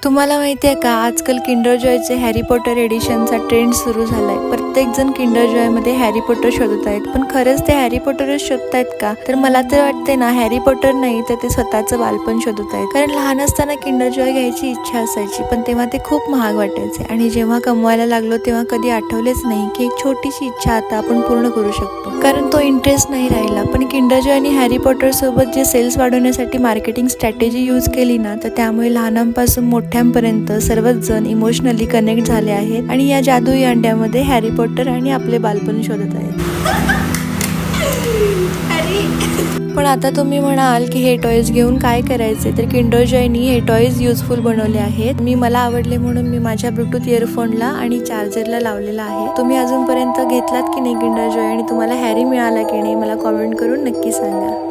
तुम्हाला माहिती आहे का, आजकाल किंडर जॉयचे हॅरी पॉटर एडिशनचा ट्रेंड सुरू झालाय. प्रत्येक जण किंडर जॉय मध्ये हॅरी पॉटर शोधत आहेत. पण खरंच ते हॅरी पॉटरच शोधतायत का? तर मला तर वाटते ना, हॅरी पॉटर नाही तर ते स्वतःचं बालपण शोधत आहेत. कारण लहान असताना किंडर जॉय घ्यायची इच्छा असायची, पण तेव्हा ते खूप महाग वाटायचे. आणि जेव्हा कमवायला लागलो तेव्हा कधी आठवलेच नाही की एक छोटीशी इच्छा आता आपण पूर्ण करू शकतो. कारण तो इंटरेस्ट नाही राहिला. पण किंडर जॉय आणि हॅरी पॉटर सोबत जे सेल्स वाढवण्यासाठी मार्केटिंग स्ट्रॅटेजी यूज केली ना, तर त्यामुळे लहानांपासून मोठ्यांपर्यंत सर्वच जण इमोशनली कनेक्ट झाले आहेत आणि या जादुई अंड्यामध्ये हॅरी पॉटर आणि आपले बालपण शोधत आहेत. पण आता तुम्ही म्हणाल की हे टॉयज घेऊन काय करायचे, तर किंडर जॉयनी हे टॉयज युजफुल बनवले आहेत. मला आवडले म्हणून मी माझ्या ब्लूटूथ इयरफोनला आणि चार्जरला लावलेला आहे. तुम्ही अजूनपर्यंत घेतलात की नाही किंडर जॉय आणि तुम्हाला हॅरी मिळाला की नाही, मला कॉमेंट करून नक्की सांगा.